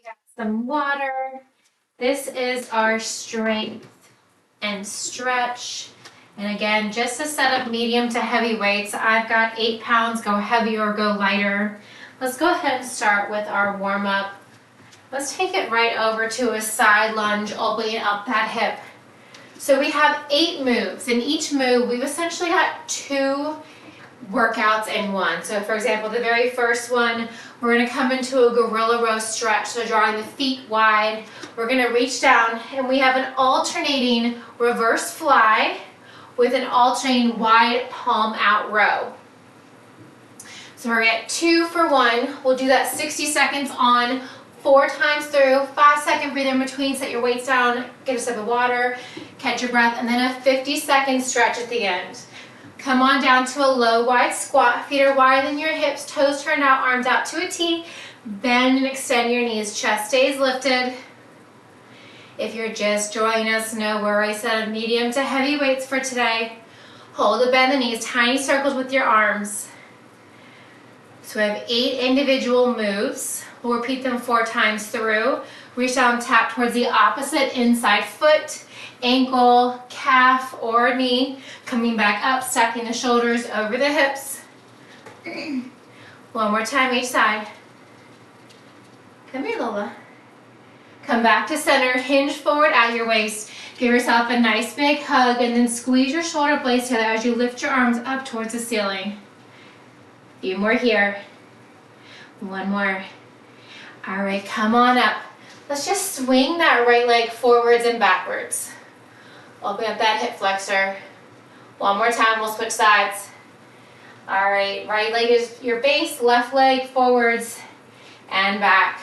got some water. This is our strength and stretch. And again, just a set of medium to heavy weights. I've got 8 pounds, go heavier or go lighter. Let's go ahead and start with our warm up. Let's take it right over to a side lunge, opening up that hip. So we have 8 moves. In each move, we've essentially got 2 workouts in one. So for example, the very first one, we're going to come into a gorilla row stretch. So drawing the feet wide, we're going to reach down and we have an alternating reverse fly with an alternating wide palm out row. So we're going to get 2 for 1. We'll do that 60 seconds on, 4 times through, 5-second breather in between, set your weights down, get a sip of water, catch your breath, and then a 50-second stretch at the end. Come on down to a low wide squat. Feet are wider than your hips, toes turned out, arms out to a T. Bend and extend your knees, chest stays lifted. If you're just joining us, no worries, set of medium to heavy weights for today. Hold to bend the knees, tiny circles with your arms. So we have 8 individual moves. We'll repeat them 4 times through. Reach down, tap towards the opposite inside foot, ankle, calf, or knee. Coming back up, stacking the shoulders over the hips. One more time each side. Come here, Lola. Come back to center, hinge forward at your waist. Give yourself a nice big hug and then squeeze your shoulder blades together as you lift your arms up towards the ceiling. A few more here. One more. All right, come on up. Let's just swing that right leg forwards and backwards. Open up that hip flexor. One more time, we'll switch sides. All right, right leg is your base, left leg forwards and back.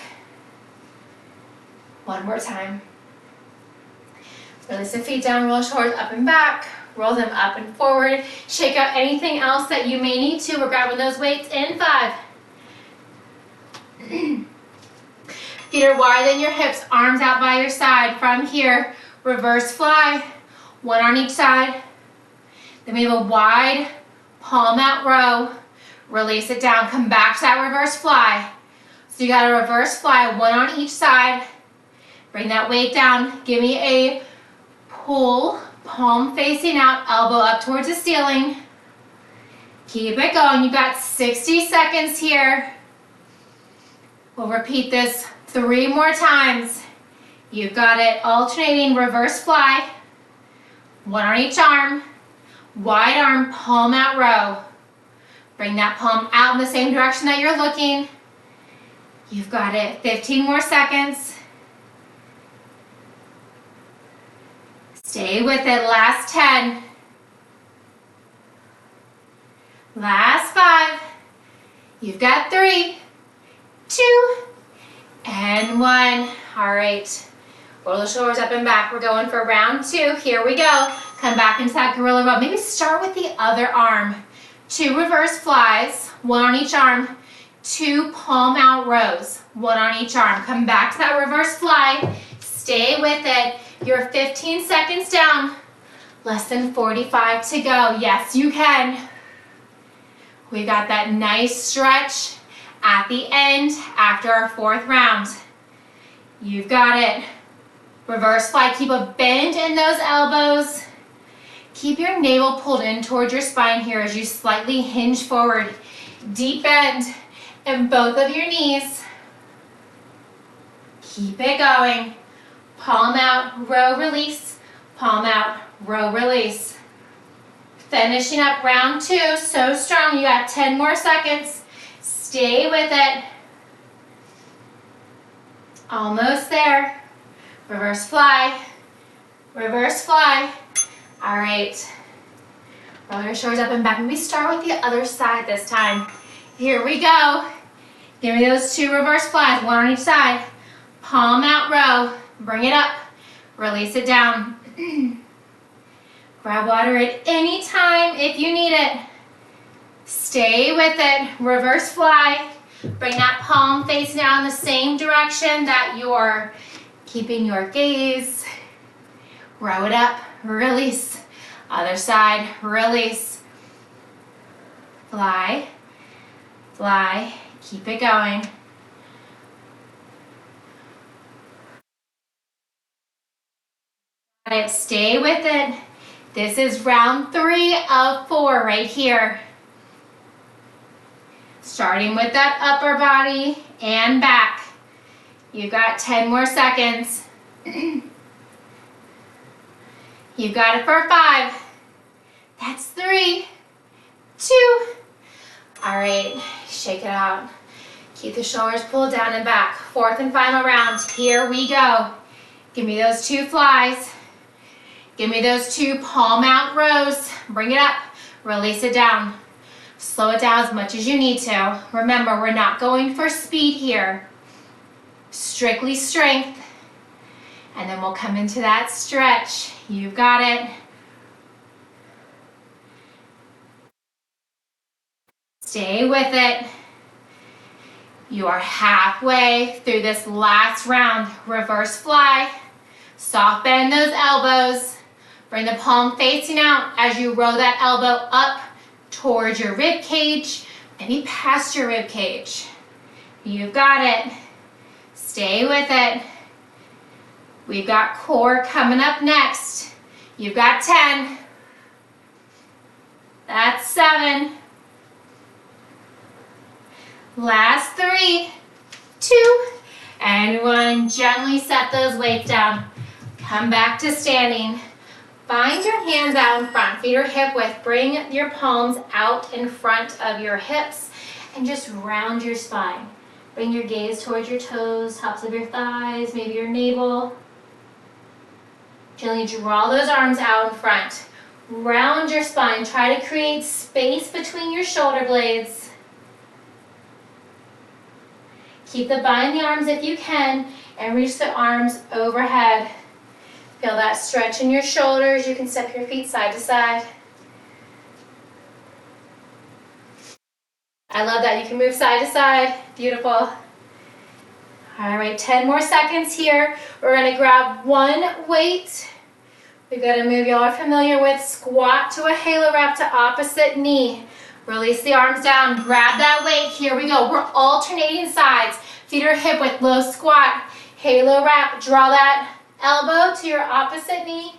One more time. Release the feet down, roll shoulders up and back. Roll them up and forward. Shake out anything else that you may need to. We're grabbing those weights in 5. Feet are wider than your hips, arms out by your side. From here, reverse fly, 1 on each side. Then we have a wide palm out row. Release it down, come back to that reverse fly. So you got a reverse fly, 1 on each side. Bring that weight down, give me a pull, palm facing out, elbow up towards the ceiling. Keep it going, you've got 60 seconds here. We'll repeat this 3 more times. You've got it. Alternating reverse fly, 1 on each arm, wide arm, palm out row. Bring that palm out in the same direction that you're looking. You've got it. 15 more seconds. Stay with it. Last 10. Last 5. You've got 3, 2, and 1. All right. Roll the shoulders up and back. We're going for round 2. Here we go. Come back into that gorilla row. Maybe start with the other arm. 2 reverse flies, 1 on each arm. 2 palm out rows, 1 on each arm. Come back to that reverse fly. Stay with it. You're 15 seconds down. Less than 45 to go. Yes, you can. We got that nice stretch at the end after our 4th round. You've got it. Reverse fly. Keep a bend in those elbows. Keep your navel pulled in towards your spine here as you slightly hinge forward. Deep bend in both of your knees. Keep it going. Palm out, row, release. Palm out, row, release. Finishing up round 2. So strong. You got 10 more seconds. Stay with it. Almost there. Reverse fly. Reverse fly. All right. Roll your shoulders up and back. Maybe start with the other side this time. Here we go. Give me those 2 reverse flies, 1 on each side. Palm out row. Bring it up. Release it down. Grab water at any time if you need it. Stay with it. Reverse fly. Bring that palm face down the same direction that you're keeping your gaze. Row it up. Release. Other side. Release. Fly. Fly. Keep it going. Stay with it. This is round 3 of 4 right here. Starting with that upper body and back. You've got 10 more seconds. You've got it for 5. That's 3, 2. All right, shake it out. Keep the shoulders pulled down and back. 4th and final round. Here we go. Give me those 2 flies. Give me those 2 palm out rows. Bring it up. Release it down. Slow it down as much as you need to. Remember, we're not going for speed here. Strictly strength. And then we'll come into that stretch. You've got it. Stay with it. You are halfway through this last round. Reverse fly. Soft bend those elbows. Bring the palm facing out as you roll that elbow up towards your rib cage, maybe past your rib cage. You've got it. Stay with it. We've got core coming up next. You've got 10. That's 7. Last 3, 2, and 1. Gently set those weights down. Come back to standing. Find your hands out in front, feet are hip width. Bring your palms out in front of your hips and just round your spine. Bring your gaze towards your toes, tops of your thighs, maybe your navel. Gently draw those arms out in front. Round your spine. Try to create space between your shoulder blades. Keep the bind the arms if you can and reach the arms overhead. Feel that stretch in your shoulders. You can step your feet side to side. I love that. You can move side to side. Beautiful. All right, 10 more seconds here. We're going to grab 1 weight. We've got a move y'all are familiar with. Squat to a halo wrap to opposite knee. Release the arms down. Grab that weight. Here we go. We're alternating sides. Feet are hip width. Low squat. Halo wrap. Draw that elbow to your opposite knee.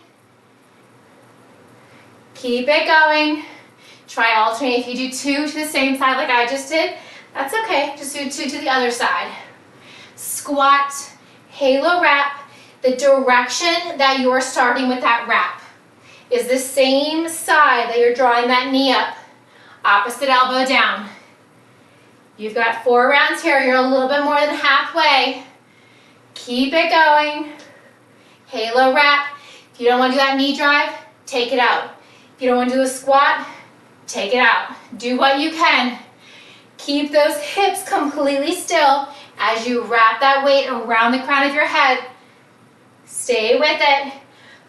Keep it going. Try alternate. If you do 2 to the same side like I just did, that's okay. Just do 2 to the other side. Squat, halo wrap. The direction that you're starting with that wrap is the same side that you're drawing that knee up. Opposite elbow down. You've got 4 rounds here. You're a little bit more than halfway. Keep it going. Halo wrap. If you don't want to do that knee drive, take it out. If you don't want to do a squat, take it out. Do what you can. Keep those hips completely still as you wrap that weight around the crown of your head. Stay with it.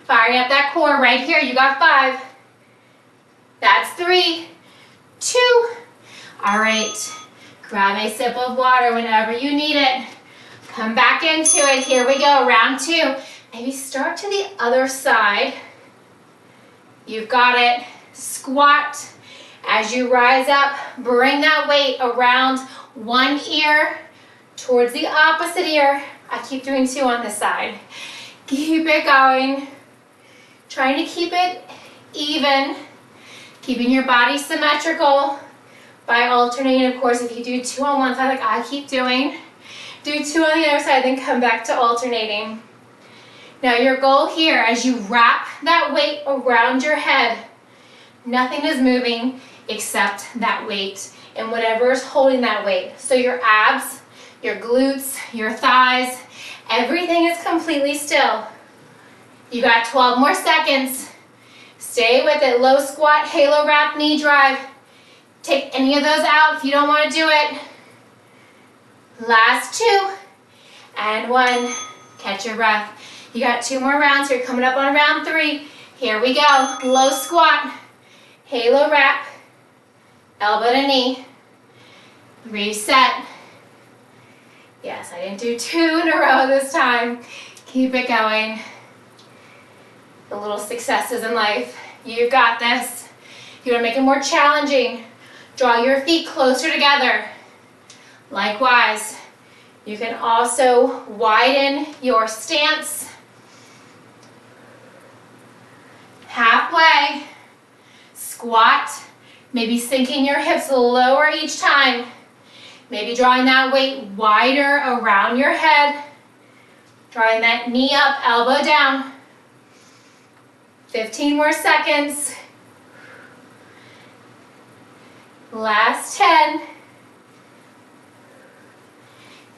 Firing up that core right here. You got 5. That's 3, 2. All right. Grab a sip of water whenever you need it. Come back into it. Here we go. Round 2. Maybe start to the other side. You've got it. Squat. As you rise up, bring that weight around one ear towards the opposite ear. I keep doing 2 on this side. Keep it going. Trying to keep it even. Keeping your body symmetrical by alternating. Of course, if you do 2 on one side like I keep doing, do 2 on the other side, then come back to alternating. Now your goal here, as you wrap that weight around your head, nothing is moving except that weight and whatever is holding that weight. So your abs, your glutes, your thighs, everything is completely still. You got 12 more seconds. Stay with it. Low squat, halo wrap, knee drive. Take any of those out if you don't want to do it. Last 2 and 1. Catch your breath. You got 2 more rounds here. Coming up on round 3. Here we go. Low squat, halo wrap, elbow to knee. Reset. Yes, I didn't do 2 in a row this time. Keep it going. The little successes in life. You've got this. You want to make it more challenging. Draw your feet closer together. Likewise, you can also widen your stance. Halfway. Squat. Maybe sinking your hips lower each time. Maybe drawing that weight wider around your head. Drawing that knee up, elbow down. 15 more seconds. Last 10.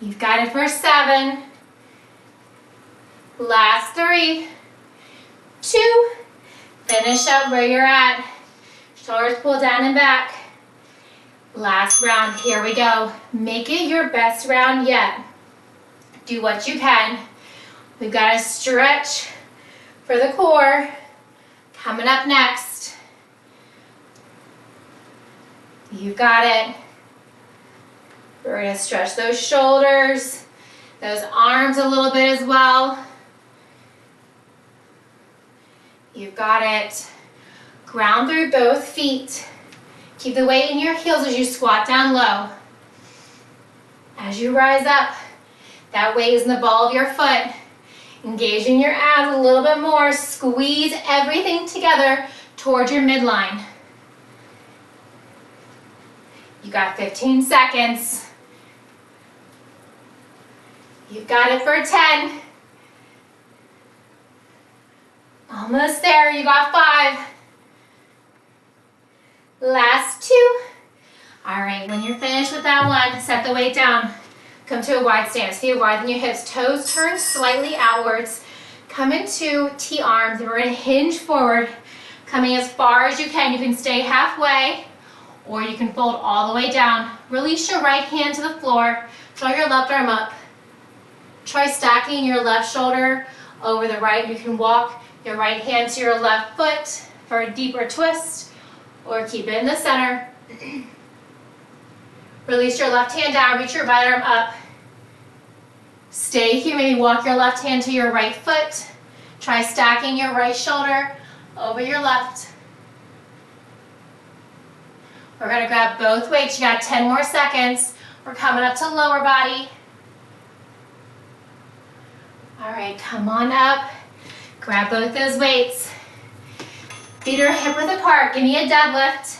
You've got it for 7. Last 3, 2. Finish up where you're at. Shoulders pull down and back. Last round, here we go. Make it your best round yet. Do what you can. We've got a stretch for the core. Coming up next. You've got it. We're gonna stretch those shoulders, those arms a little bit as well. You've got it. Ground through both feet. Keep the weight in your heels as you squat down low. As you rise up, that weight is in the ball of your foot. Engaging your abs a little bit more. Squeeze everything together towards your midline. You got 15 seconds. You've got it for 10. Almost there, you got 5. Last 2. All right, when you're finished with that one, set the weight down. Come to a wide stance. Feet widen your hips. Toes turn slightly outwards. Come into T-arms, and we're gonna hinge forward, coming as far as you can. You can stay halfway, or you can fold all the way down. Release your right hand to the floor. Draw your left arm up. Try stacking your left shoulder over the right. You can walk your right hand to your left foot for a deeper twist, or keep it in the center. Release your left hand down, reach your right arm up. Stay here, maybe walk your left hand to your right foot. Try stacking your right shoulder over your left. We're gonna grab both weights. You got 10 more seconds. We're coming up to lower body. All right, come on up. Grab both those weights. Feet are hip width apart. Give me a deadlift.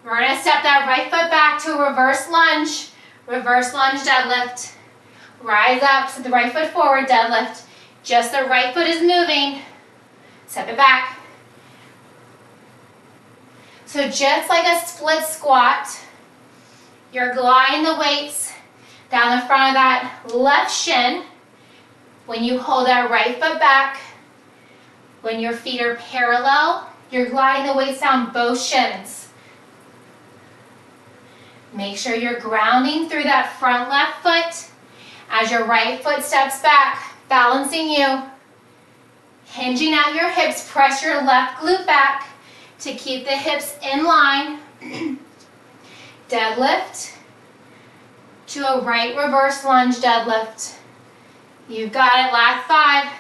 We're gonna step that right foot back to a reverse lunge. Reverse lunge deadlift. Rise up, step the right foot forward, deadlift. Just the right foot is moving. Step it back. So just like a split squat, you're gliding the weights down the front of that left shin. When you hold that right foot back, when your feet are parallel, you're gliding the weights down both shins. Make sure you're grounding through that front left foot as your right foot steps back, balancing you. Hinging out your hips, press your left glute back to keep the hips in line. Deadlift to a right reverse lunge deadlift. You've got it, last 5.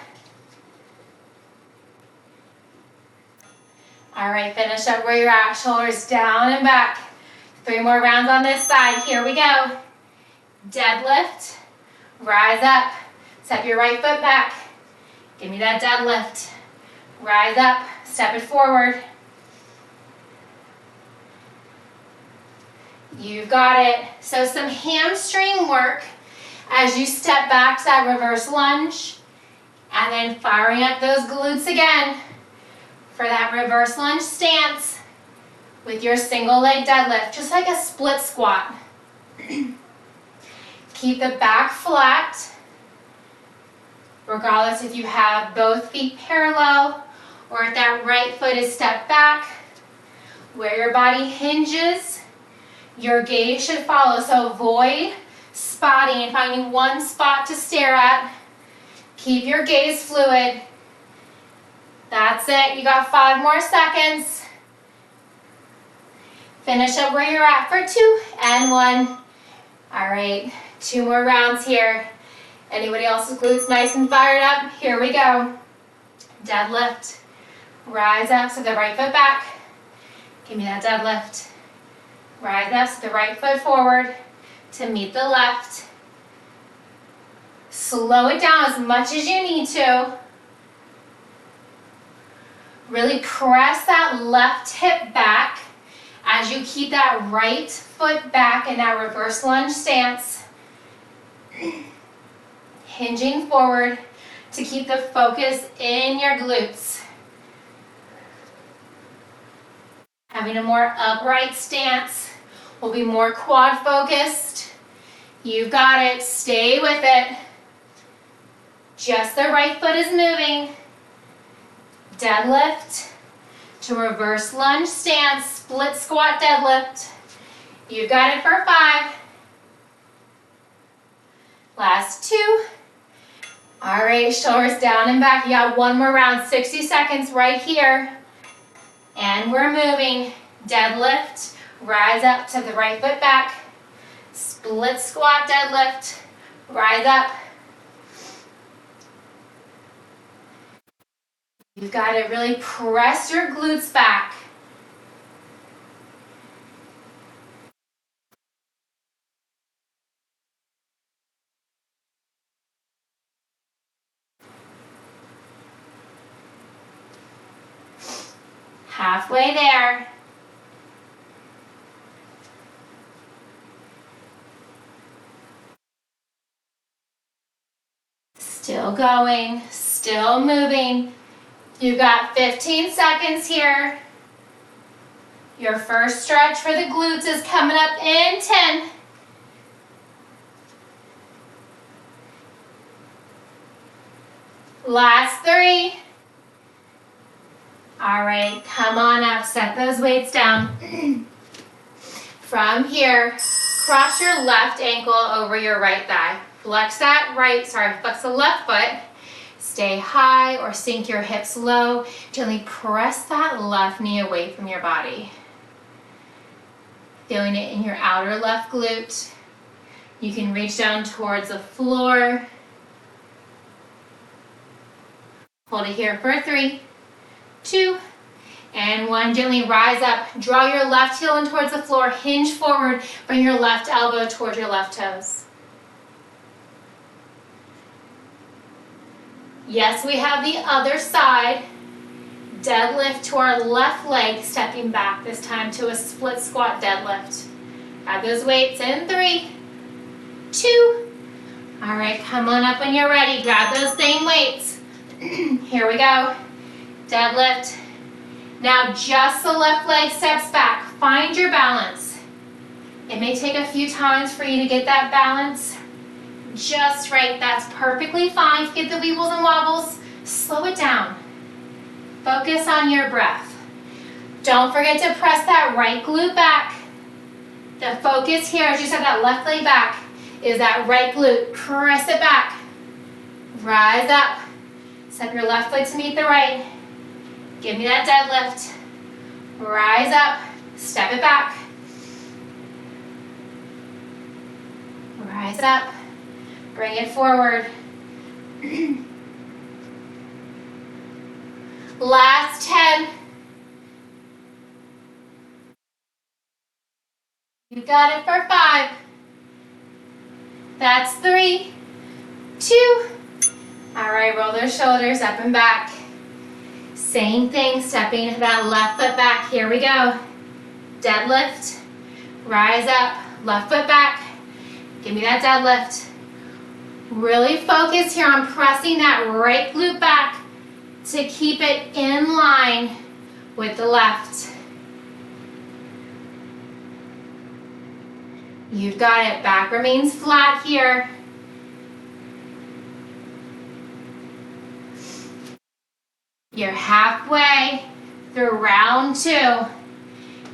All right, finish up where you're at, shoulders down and back. 3 more rounds on this side, here we go. Deadlift, rise up, step your right foot back. Give me that deadlift. Rise up, step it forward. You've got it. So some hamstring work as you step back to that reverse lunge, and then firing up those glutes again for that reverse lunge stance with your single leg deadlift, just like a split squat. Keep the back flat, regardless if you have both feet parallel or if that right foot is stepped back. Where your body hinges, your gaze should follow. So avoid spotting and finding one spot to stare at. Keep your gaze fluid. That's it. You got 5 more seconds. Finish up where you're at for 2 and 1. All right, 2 more rounds here. Anybody else's glutes nice and fired up? Here we go. Deadlift. Rise up, so the right foot back. Give me that deadlift. Rise up, so the right foot forward to meet the left. Slow it down as much as you need to. Really press that left hip back as you keep that right foot back in that reverse lunge stance. Hinging forward to keep the focus in your glutes. Having a more upright stance will be more quad focused. You've got it. Stay with it. Just the right foot is moving. Deadlift to reverse lunge stance, split squat deadlift. You've got it for 5. Last 2. All right, shoulders down and back. You got one more round, 60 seconds right here. And we're moving. Deadlift, rise up to the right foot back. Split squat deadlift, rise up. You've got to really press your glutes back. Halfway there. Still going, still moving. You've got 15 seconds here. Your first stretch for the glutes is coming up in 10. Last 3. All right, come on up, set those weights down. From here, cross your left ankle over your right thigh. Flex the left foot. Stay high or sink your hips low. Gently press that left knee away from your body. Feeling it in your outer left glute. You can reach down towards the floor. Hold it here for 3, 2, and 1. Gently rise up. Draw your left heel in towards the floor. Hinge forward. Bring your left elbow towards your left toes. Yes, we have the other side. Deadlift to our left leg, stepping back this time to a split squat deadlift. Add those weights in 3, 2. All right, come on up when you're ready. Grab those same weights. Here we go. Deadlift. Now just the left leg steps back. Find your balance. It may take a few times for you to get that balance just right. That's perfectly fine. If you get the weebles and wobbles, slow it down. Focus on your breath. Don't forget to press that right glute back. The focus here, as you set that left leg back, is that right glute. Press it back. Rise up. Step your left foot to meet the right. Give me that deadlift. Rise up. Step it back. Rise up. Bring it forward. Last 10. You got it for 5. That's 3, 2. All right, roll those shoulders up and back. Same thing, stepping that left foot back. Here we go. Deadlift. Rise up. Left foot back. Give me that deadlift. Really focus here on pressing that right glute back to keep it in line with the left. You've got it. Back remains flat here. You're halfway through round 2.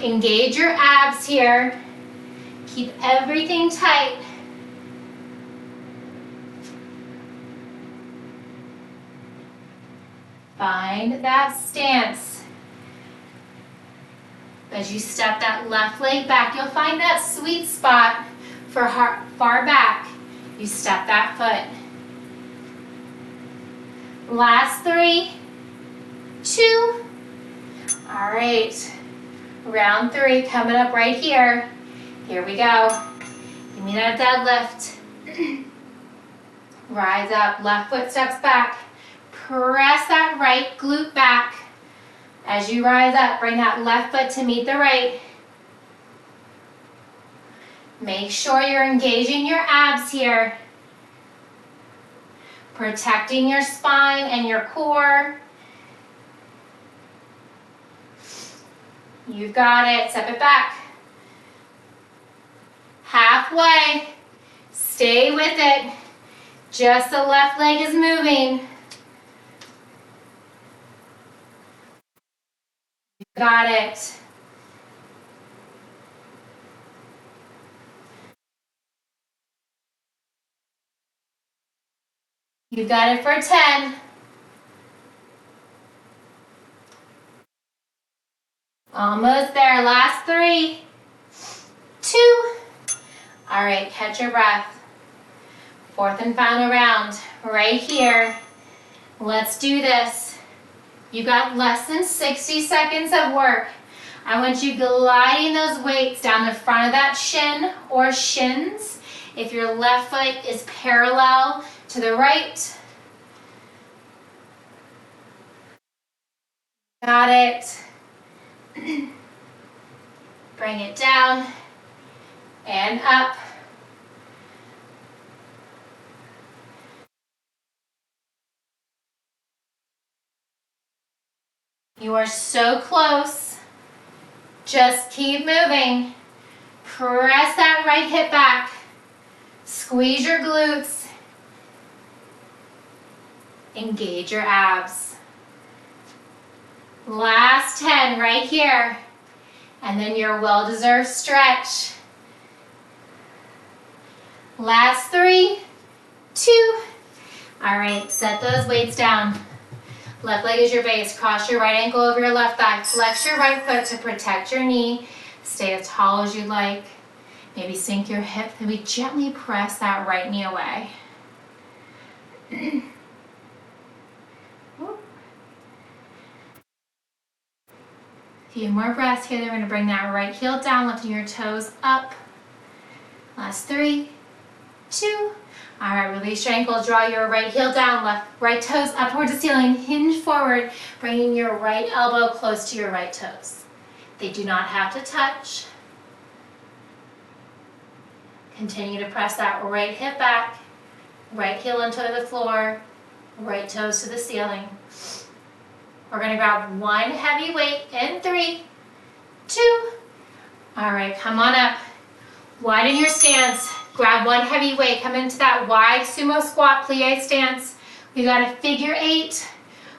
Engage your abs here. Keep everything tight. Find that stance. As you step that left leg back, you'll find that sweet spot for far back. You step that foot. Last 3, 2. All right. Round 3 coming up right here. Here we go. Give me that deadlift. Rise up, left foot steps back. Press that right glute back. As you rise up, bring that left foot to meet the right. Make sure you're engaging your abs here. Protecting your spine and your core. You've got it. Step it back. Halfway. Stay with it. Just the left leg is moving. Got it. You got it for 10. Almost there. Last 3, 2. All right, catch your breath. 4th and final round, right here. Let's do this. You got less than 60 seconds of work. I want you gliding those weights down the front of that shin or shins. If your left foot is parallel to the right. Got it. Bring it down and up. You are so close. Just keep moving. Press that right hip back. Squeeze your glutes. Engage your abs. Last 10 right here. And then your well-deserved stretch. Last 3, 2. All right, set those weights down. Left leg is your base. Cross your right ankle over your left thigh. Flex your right foot to protect your knee. Stay as tall as you like. Maybe sink your hip. Then we gently press that right knee away. Few more breaths here. Then we're going to bring that right heel down, lifting your toes up. Last 3, 2. All right, release your ankle, draw your right heel down, right toes up towards the ceiling, hinge forward, bringing your right elbow close to your right toes. They do not have to touch. Continue to press that right hip back, right heel into the floor, right toes to the ceiling. We're gonna grab one heavy weight in 3, 2. All right, come on up. Widen your stance. Grab one heavy weight, come into that wide sumo squat plie stance. We got a figure 8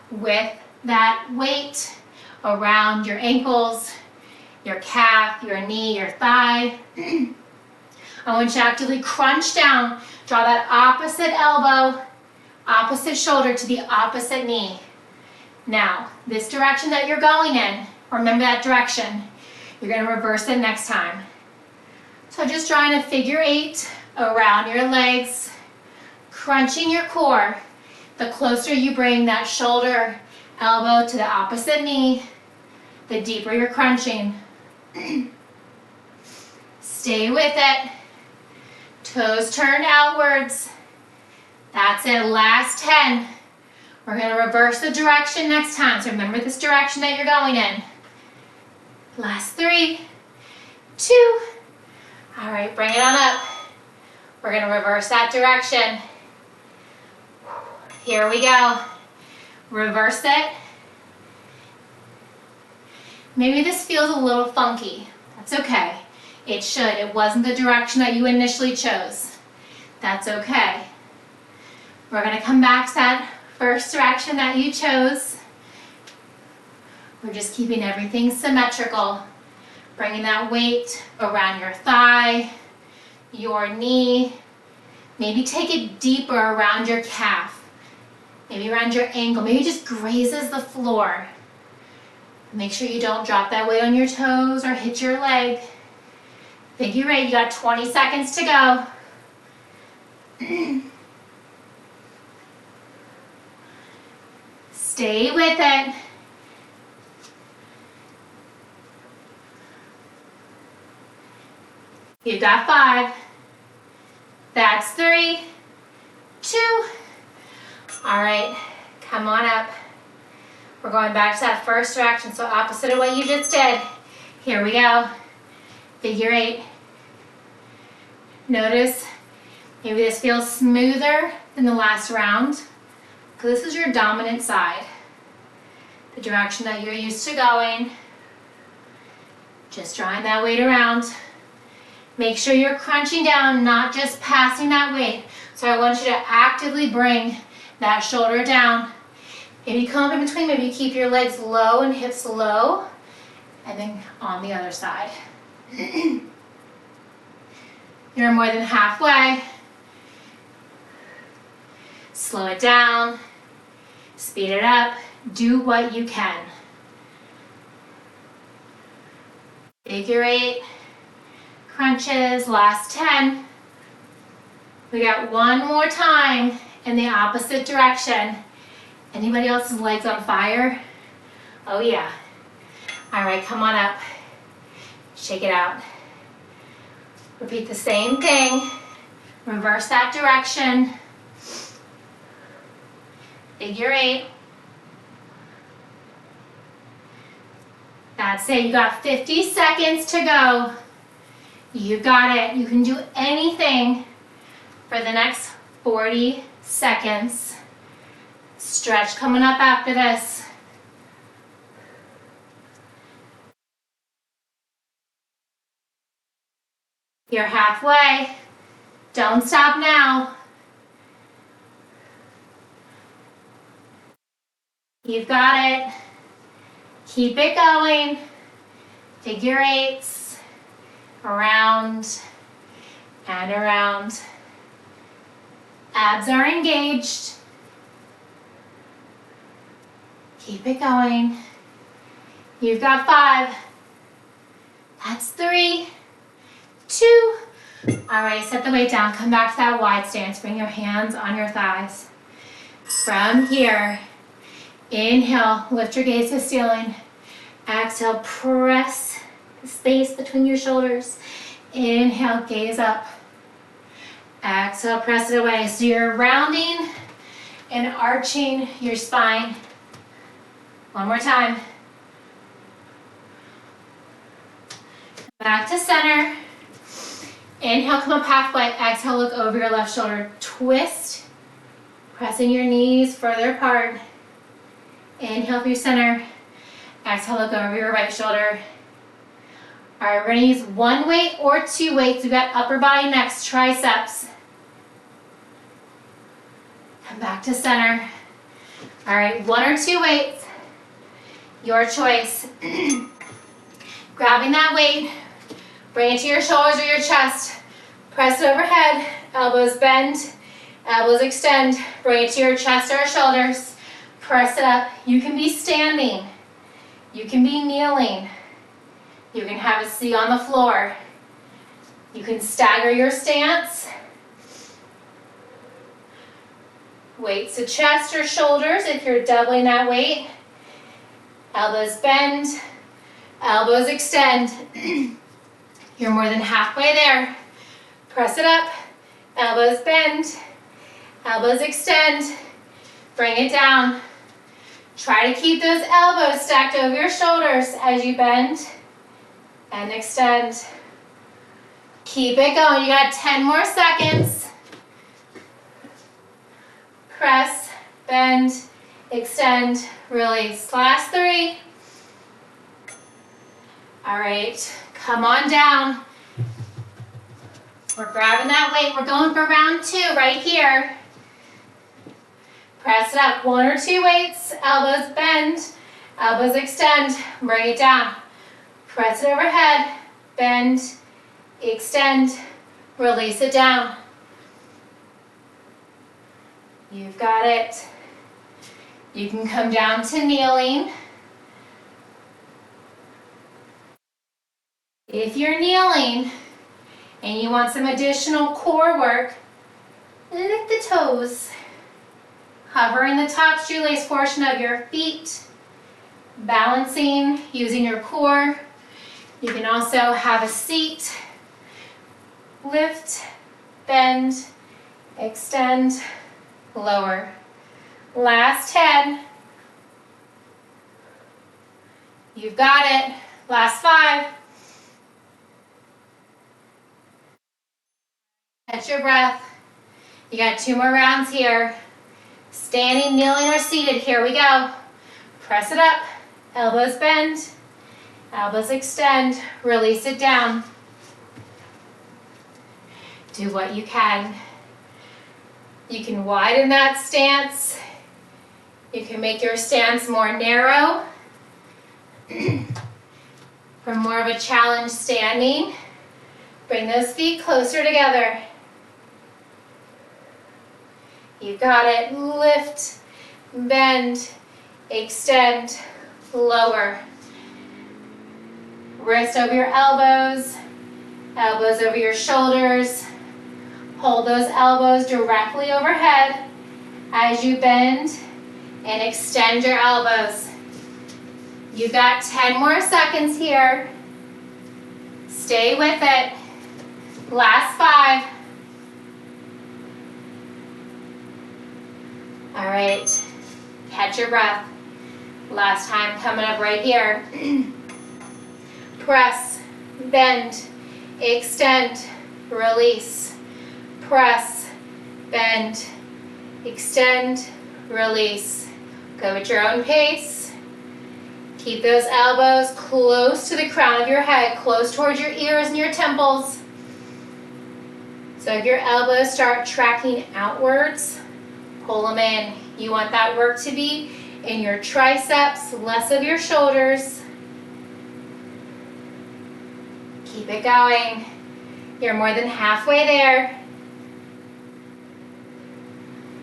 with that weight around your ankles, your calf, your knee, your thigh. I want you to actively crunch down, draw that opposite elbow, opposite shoulder to the opposite knee. Now, this direction that you're going in, remember that direction. You're gonna reverse it next time. So just drawing a figure 8 around your legs, crunching your core. The closer you bring that shoulder, elbow to the opposite knee, the deeper you're crunching. Stay with it. Toes turned outwards. That's it, last 10. We're gonna reverse the direction next time. So remember this direction that you're going in. Last 3, 2. All right, bring it on up. We're gonna reverse that direction. Here we go. Reverse it. Maybe this feels a little funky. That's okay. It should. It wasn't the direction that you initially chose. That's okay. We're gonna come back to that first direction that you chose. We're just keeping everything symmetrical. Bringing that weight around your thigh, your knee. Maybe take it deeper around your calf. Maybe around your ankle. Maybe it just grazes the floor. Make sure you don't drop that weight on your toes or hit your leg. Figure 8, you got 20 seconds to go. Stay with it. You've got 5. That's 3, 2. All right, come on up. We're going back to that first direction, so opposite of what you just did. Here we go. Figure 8. Notice maybe this feels smoother than the last round, because this is your dominant side, the direction that you're used to going. Just drawing that weight around. Make sure you're crunching down, not just passing that weight. So I want you to actively bring that shoulder down. Maybe come up in between, maybe keep your legs low and hips low, and then on the other side. You're more than halfway. Slow it down, speed it up, do what you can. Figure 8, crunches, last 10. We got one more time in the opposite direction. Anybody else's legs on fire? Oh yeah. All right, come on up. Shake it out. Repeat the same thing. Reverse that direction. Figure 8. That's it. You got 50 seconds to go. You got it. You can do anything for the next 40 seconds. Stretch coming up after this. You're halfway. Don't stop now. You've got it. Keep it going. Figure 8s. Around and around. Abs are engaged. Keep it going. You've got 5. That's 3, 2. All right, set the weight down. Come back to that wide stance. Bring your hands on your thighs. From here, inhale, lift your gaze to the ceiling. Exhale, press the space between your shoulders. Inhale, gaze up. Exhale, press it away. So you're rounding and arching your spine. One more time. Back to center. Inhale, come up halfway. Exhale, look over your left shoulder. Twist, pressing your knees further apart. Inhale through center. Exhale, look over your right shoulder. All right, we're gonna use one weight or 2 weights. We've got upper body next, triceps. Come back to center. All right, 1 or 2 weights. Your choice. Grabbing that weight, bring it to your shoulders or your chest. Press it overhead, elbows bend, elbows extend. Bring it to your chest or shoulders. Press it up. You can be standing. You can be kneeling. You can have a seat on the floor. You can stagger your stance. Weights to chest or shoulders if you're doubling that weight. Elbows bend, elbows extend. You're more than halfway there. Press it up, elbows bend, elbows extend. Bring it down. Try to keep those elbows stacked over your shoulders as you bend and extend. Keep it going. You got 10 more seconds. Press, bend, extend, release. Last 3. All right, come on down. We're grabbing that weight. We're going for round 2 right here. Press it up. 1 or 2 weights. Elbows bend, elbows extend. Bring it down. Press it overhead. Bend, extend, release it down. You've got it. You can come down to kneeling. If you're kneeling and you want some additional core work, lift the toes. Hover in the top shoelace portion of your feet, balancing, using your core. You can also have a seat. Lift, bend, extend, lower. Last 10. You've got it. Last 5. Catch your breath. You got 2 more rounds here. Standing, kneeling, or seated. Here we go. Press it up. Elbows bend. Elbows extend. Release it down. Do what you can. You can widen that stance. You can make your stance more narrow. For more of a challenge standing, bring those feet closer together. You got it. Lift, bend, extend, lower. Wrist over your elbows, elbows over your shoulders. Hold those elbows directly overhead as you bend and extend your elbows. You've got 10 more seconds here. Stay with it. Last 5. All right, catch your breath. Last time coming up right here. Press, bend, extend, release. Press, bend, extend, release. Go at your own pace. Keep those elbows close to the crown of your head, close towards your ears and your temples. So if your elbows start tracking outwards, pull them in. You want that work to be in your triceps, less of your shoulders. Keep it going. You're more than halfway there.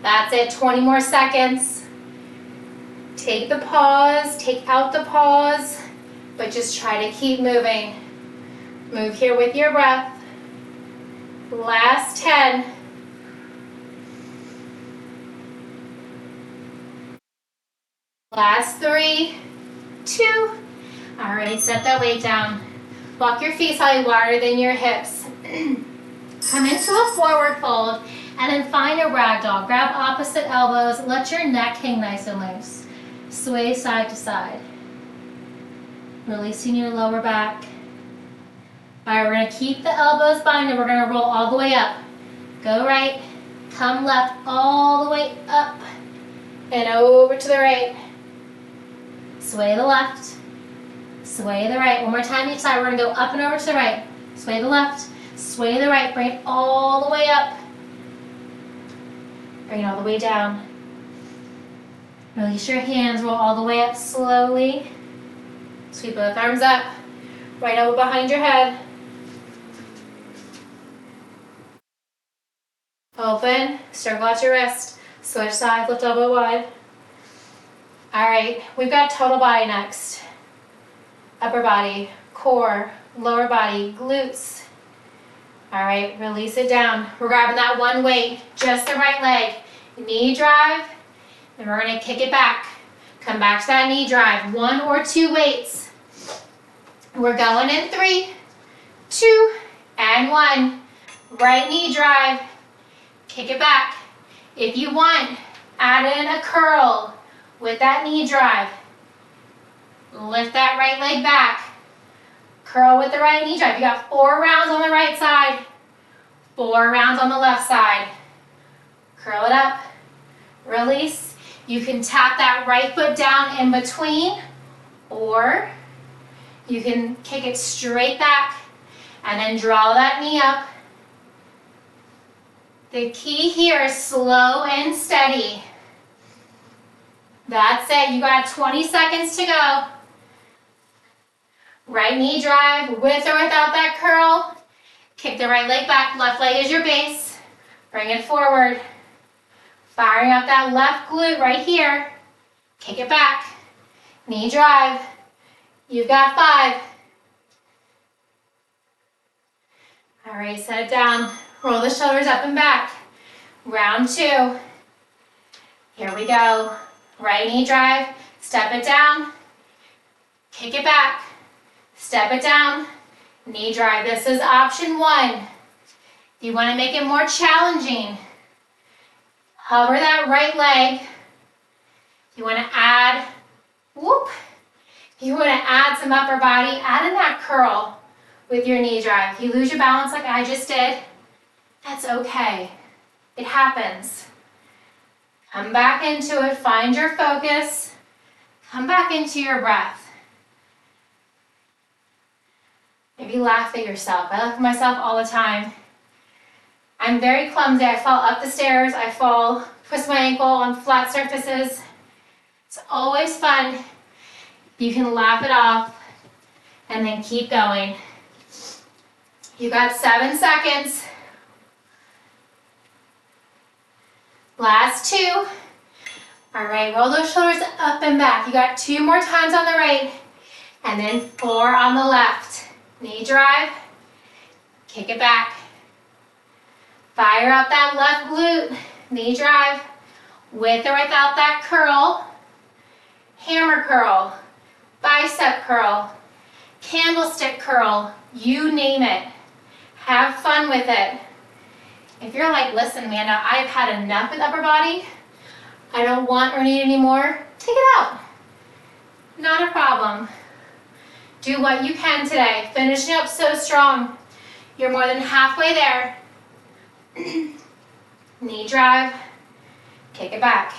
That's it, 20 more seconds. Take the pause, take out the pause, but just try to keep moving. Move here with your breath. Last 10. Last 3, 2. All right, set that weight down. Walk your feet slightly wider than your hips. Come into a forward fold and then find a ragdoll. Grab opposite elbows. Let your neck hang nice and loose. Sway side to side. Releasing your lower back. All right, we're going to keep the elbows binded. We're going to roll all the way up. Go right, come left, all the way up and over to the right. Sway the left, sway the right. One more time each side. We're going to go up and over to the right. Sway the left, sway the right. Bring it all the way up. Bring it all the way down. Release your hands. Roll all the way up slowly. Sweep both arms up. Right elbow behind your head. Open. Circle out your wrist. Switch sides. Lift elbow wide. All right, we've got total body next. Upper body, core, lower body, glutes. All right, release it down. We're grabbing that one weight, just the right leg. Knee drive, and we're gonna kick it back. Come back to that knee drive. 1 or 2 weights. We're going in 3, 2, and 1. Right knee drive. Kick it back. If you want, add in a curl with that knee drive. Lift that right leg back. Curl with the right knee drive. You got 4 rounds on the right side, 4 rounds on the left side. Curl it up, release. You can tap that right foot down in between, or you can kick it straight back and then draw that knee up. The key here is slow and steady. That's it, you got 20 seconds to go. Right knee drive, with or without that curl. Kick the right leg back, left leg is your base. Bring it forward. Firing up that left glute right here. Kick it back. Knee drive. You've got 5. All right, set it down. Roll the shoulders up and back. Round 2. Here we go. Right knee drive, step it down, kick it back, step it down, knee drive. This is option 1. If you want to make it more challenging, hover that right leg. If you want to add, whoop, You want to add some upper body, add in that curl with your knee drive. If you lose your balance like I just did, that's okay. It happens. Come back into it, find your focus, come back into your breath. Maybe laugh at yourself. I laugh at myself all the time. I'm very clumsy. I fall up the stairs, I fall, twist my ankle on flat surfaces. It's always fun. You can laugh it off and then keep going. You got 7 seconds. Last 2. All right, roll those shoulders up and back. You got 2 more times on the right, and then 4 on the left. Knee drive, kick it back. Fire up that left glute, knee drive, with or without that curl. Hammer curl, bicep curl, candlestick curl, you name it. Have fun with it. If you're like, listen, Amanda, I've had enough with upper body, I don't want or need anymore, take it out. Not a problem. Do what you can today. Finishing up so strong. You're more than halfway there. Knee drive, kick it back.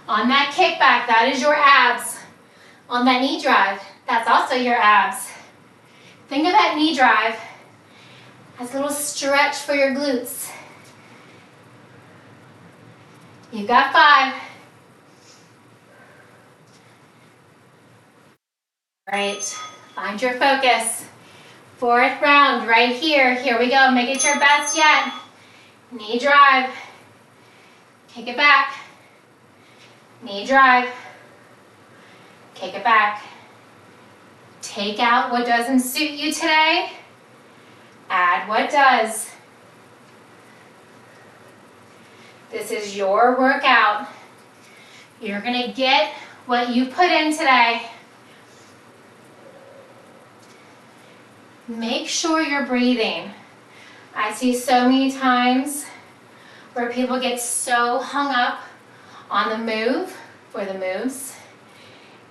On that kick back, that is your abs. On that knee drive, that's also your abs. Think of that knee drive as a little stretch for your glutes. You got 5. All right, find your focus. 4th round right here. Here we go, make it your best yet. Knee drive, kick it back. Knee drive, kick it back. Take out what doesn't suit you today. Add what does. This is your workout. You're gonna get what you put in today. Make sure you're breathing. I see so many times where people get so hung up on the move or the moves,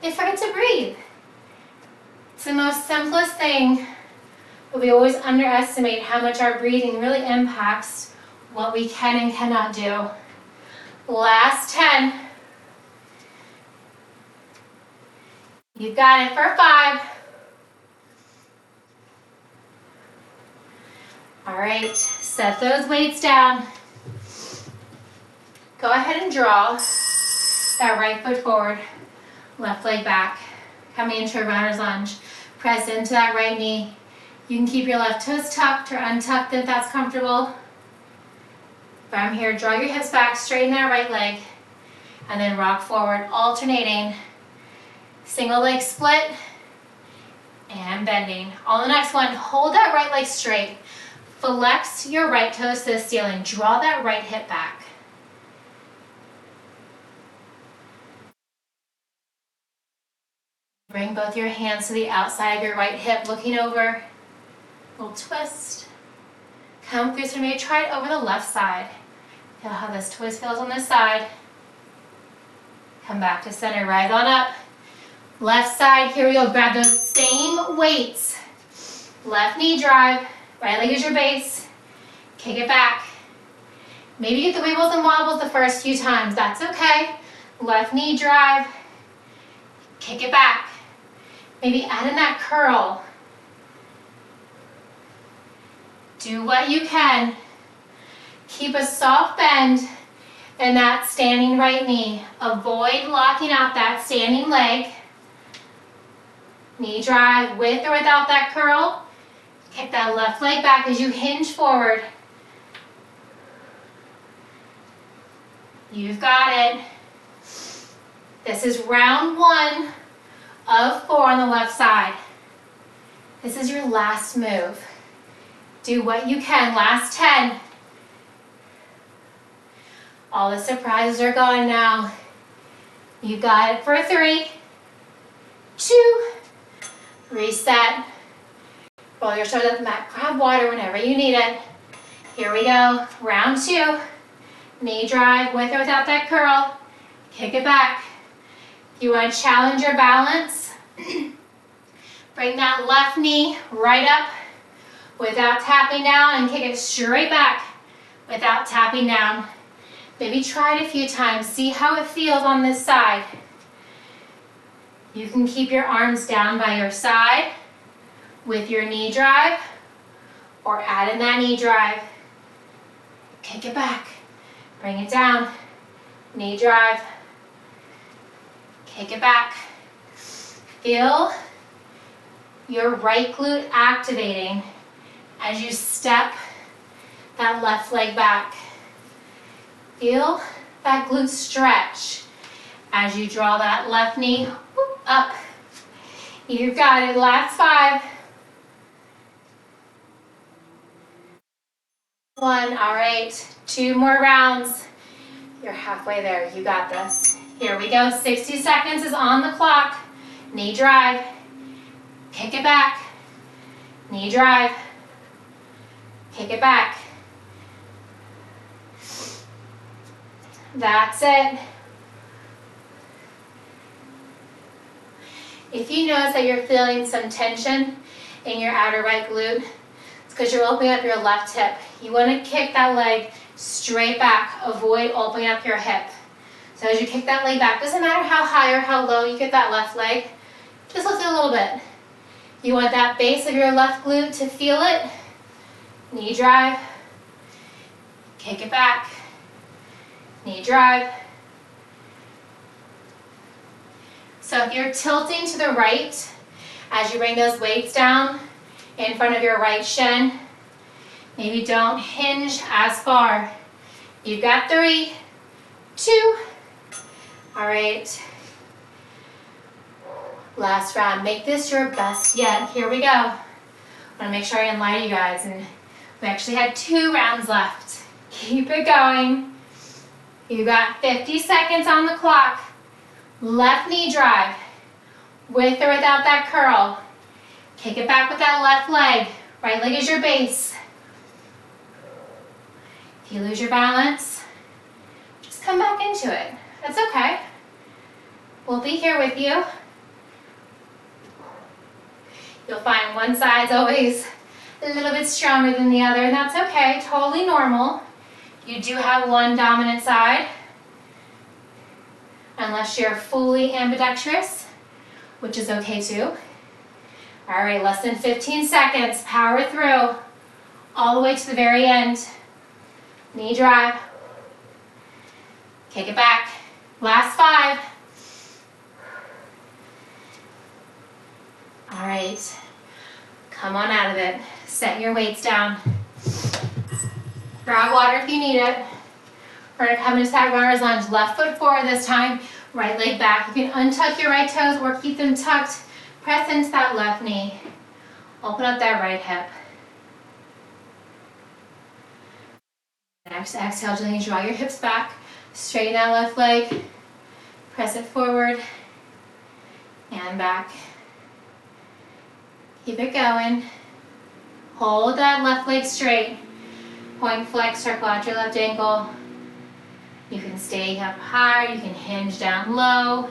they forget to breathe. It's the most simplest thing, but we always underestimate how much our breathing really impacts what we can and cannot do. Last 10. You got it for 5. All right, set those weights down. Go ahead and draw that right foot forward, left leg back. Coming into a runner's lunge. Press into that right knee. You can keep your left toes tucked or untucked if that's comfortable. From here, draw your hips back, straighten that right leg, and then rock forward, alternating. Single leg split, and bending. On the next one, hold that right leg straight. Flex your right toes to the ceiling. Draw that right hip back. Bring both your hands to the outside of your right hip, looking over. Little twist. Come through, so maybe try it over the left side. Feel how this twist feels on this side. Come back to center, rise on up. Left side, here we go. Grab those same weights. Left knee drive. Right leg is your base. Kick it back. Maybe get the wiggles and wobbles the first few times. That's okay. Left knee drive. Kick it back. Maybe add in that curl. Do what you can. Keep a soft bend in that standing right knee. Avoid locking out that standing leg. Knee drive with or without that curl. Kick that left leg back as you hinge forward. You've got it. This is round 1 of 4 on the left side. This is your last move. Do what you can. Last 10. All the surprises are gone now. You got it for 3, 2, reset. Roll your shoulders up the mat. Grab water whenever you need it. Here we go. Round 2. Knee drive with or without that curl. Kick it back. If you want to challenge your balance, Bring that left knee right up without tapping down and kick it straight back without tapping down. Maybe try it a few times. See how it feels on this side. You can keep your arms down by your side with your knee drive or add in that knee drive. Kick it back. Bring it down. Knee drive. Kick it back. Feel your right glute activating as you step that left leg back. Feel that glute stretch as you draw that left knee up. You've got it. Last 5. 1. All right. 2 more rounds. You're halfway there. You got this. Here we go. 60 seconds is on the clock. Knee drive. Kick it back. Knee drive. Kick it back. That's it. If you notice that you're feeling some tension in your outer right glute, it's because you're opening up your left hip. You want to kick that leg straight back. Avoid opening up your hip. So as you kick that leg back, doesn't matter how high or how low you get that left leg, just lift it a little bit. You want that base of your left glute to feel it. Knee drive. Kick it back. Knee drive. So if you're tilting to the right, as you bring those weights down in front of your right shin, maybe don't hinge as far. You've got 3, 2. All right. Last round. Make this your best yet. Here we go. I want to make sure I didn't lie to you guys. And we actually had 2 rounds left. Keep it going. You got 50 seconds on the clock. Left knee drive, with or without that curl. Kick it back with that left leg. Right leg is your base. If you lose your balance, just come back into it. That's okay. We'll be here with you. You'll find one side's always a little bit stronger than the other, and that's okay. Totally normal. You do have one dominant side. Unless you're fully ambidextrous, which is okay too. All right, less than 15 seconds. Power through all the way to the very end. Knee drive. Kick it back. Last 5. All right, come on out of it. Set your weights down. Grab water if you need it. We're going to come into that runner's lunge. Left foot forward this time, right leg back. You can untuck your right toes or keep them tucked. Press into that left knee. Open up that right hip. Next, exhale, gently draw your hips back. Straighten that left leg. Press it forward and back. Keep it going. Hold that left leg straight. Point flex or quad your left ankle. You can stay up high, you can hinge down low.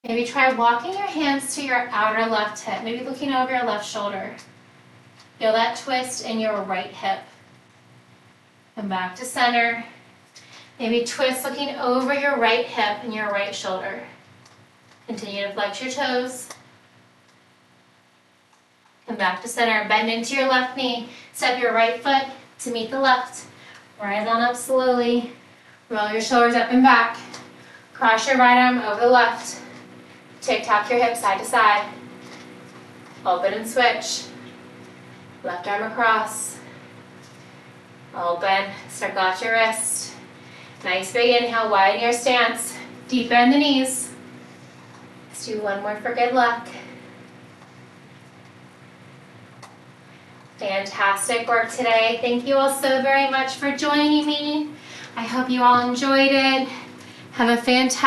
Maybe try walking your hands to your outer left hip, maybe looking over your left shoulder. Feel that twist in your right hip. Come back to center. Maybe twist looking over your right hip and your right shoulder. Continue to flex your toes. Come back to center, bend into your left knee. Step your right foot to meet the left. Rise on up slowly. Roll your shoulders up and back. Cross your right arm over the left. Tick-tock your hips side to side. Open and switch. Left arm across. Open, circle out your wrist. Nice big inhale, widen your stance. Deep bend the knees. Let's do one more for good luck. Fantastic work today. Thank you all so very much for joining me. I hope you all enjoyed it. Have a fantastic